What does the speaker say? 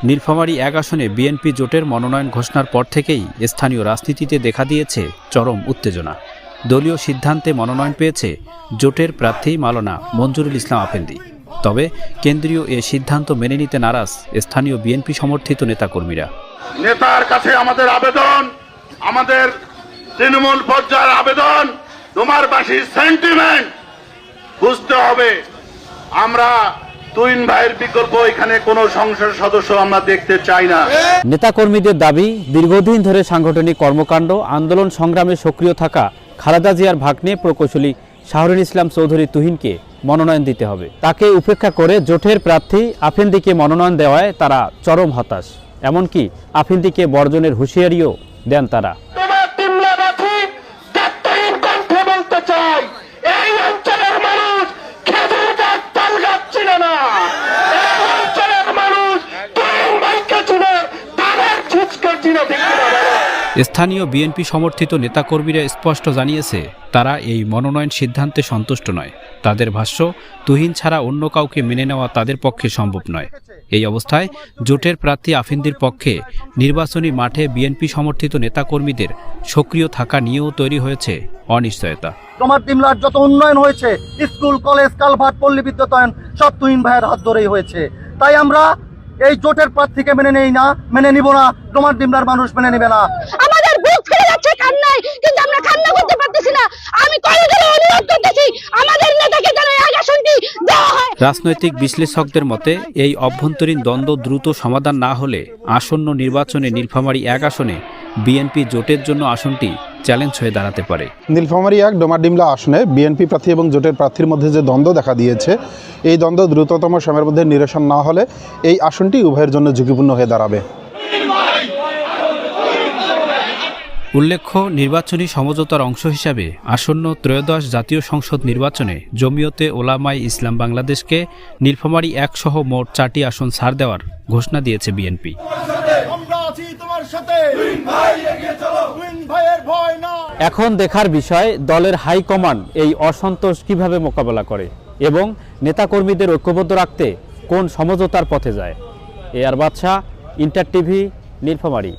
নীলফামারী ১ আসনে বিএনপি জোটের মনোনয়ন ঘোষণার পর থেকেই স্থানীয় রাজনীতিতে দেখা দিয়েছে চরম উত্তেজনা। দলীয় সিদ্ধান্তে মনোনয়ন পেয়েছে জোটের প্রার্থী মাওলানা মঞ্জুরুল ইসলাম আফেন্দি। তবে কেন্দ্রীয় এ সিদ্ধান্ত মেনে নিতে নারাজ স্থানীয় বিএনপি সমর্থিত নেতাকর্মীরা। নেতার কাছে আমাদের আবেদন, আমাদের তৃণমূল পর্যায়ের আবেদন, তোমার বাসীর সেন্টিমেন্ট বুঝতে হবে। আমরা তুহিন ভাইয়ের বিকল্প এখানে কোনো সংসদ সদস্য আমরা দেখতে চাই না। নেতাকর্মীদের দাবি, দীর্ঘদিন ধরে সাংগঠনিক কর্মকাণ্ড আন্দোলন সংগ্রামে সক্রিয় থাকা খালেদা জিয়ার ভাগ্নে প্রকৌশলী শাহরুল ইসলাম চৌধুরী তুহিনকে মনোনয়ন দিতে হবে। তাকে উপেক্ষা করে জোটের প্রার্থী আফেন্দিকে মনোনয়ন দেওয়ায় তারা চরম হতাশ। এমনকি আফেন্দিকে বর্জনের হুঁশিয়ারিও দেন তারা। স্থানীয় বিএনপি সমর্থিত নেতাকর্মীরা স্পষ্ট জানিয়েছে তারা এই মনোনয়ন সিদ্ধান্তে সন্তুষ্ট নয়। তাদের ভাষ্য, তুহিন ছাড়া অন্য কাউকে মেনে নেওয়া তাদের পক্ষে সম্ভব নয়। এই অবস্থায় জোটের প্রার্থী আফেন্দির পক্ষে নির্বাচনী মাঠে বিএনপি সমর্থিত নেতাকর্মীদের সক্রিয় থাকা নিয়েও তৈরি হয়েছে অনিশ্চয়তা। তোমার দিমলার যত উন্নয়ন হয়েছে, স্কুল, কলেজ, কালভার্ট, পল্লী বিদ্যুতায়ন সব তুহিন ভাইয়ের হাত ধরেই হয়েছে। তাই আমরা এই জোটের প্রার্থীকে মেনে নিব না। তোমার দিমলার মানুষ মেনে নেবে না। আমাদের বুক ফেলে যাচ্ছে কান্নায়, কিন্তু আমরা কান্না করতে পারতেছি না। আমি কলেজে অনুরোধ করতেছি আমাদের নেতাকে যেন এই আসনটি দেওয়া হয়। রাজনৈতিক বিশ্লেষকদের মতে এই অভ্যন্তরীণ দ্বন্দ্ব দ্রুত সমাধান না হলে আসন্ন নির্বাচনে নীলফামারী ১ আসনে বিএনপি জোটের জন্য আসনটি চ্যালেঞ্জ হয়ে দাঁড়াতে পারে। নীলফামারী ১ ডোমারডিমলা আসনে বিএনপি প্রার্থী এবং জোটের প্রার্থীর মধ্যে যে দ্বন্দ্ব দেখা দিয়েছে, এই দ্বন্দ্ব দ্রুততম সময়ের মধ্যে নিরসন না হলে এই আসনটি উভয়ের জন্য ঝুঁকিপূর্ণ হয়ে দাঁড়াবে। উল্লেখ্য, নির্বাচনী সমঝোতার অংশ হিসাবে আসন্ন ত্রয়োদশ জাতীয় সংসদ নির্বাচনে জমিয়তে ওলামায়ে ইসলাম বাংলাদেশকে নীলফামারী ১ সহ মোট ৪টি আসন ছাড় দেওয়ার ঘোষণা দিয়েছে বিএনপি। এখন দেখার বিষয় দলের হাইকমান্ড এই অসন্তোষ কিভাবে মোকাবেলা করে এবং নেতাকর্মীদের ঐক্যবদ্ধ রাখতে কোন সমঝোতার পথে যায়। এআর বাদশা, ইন্টার টিভি, নীলফামারী।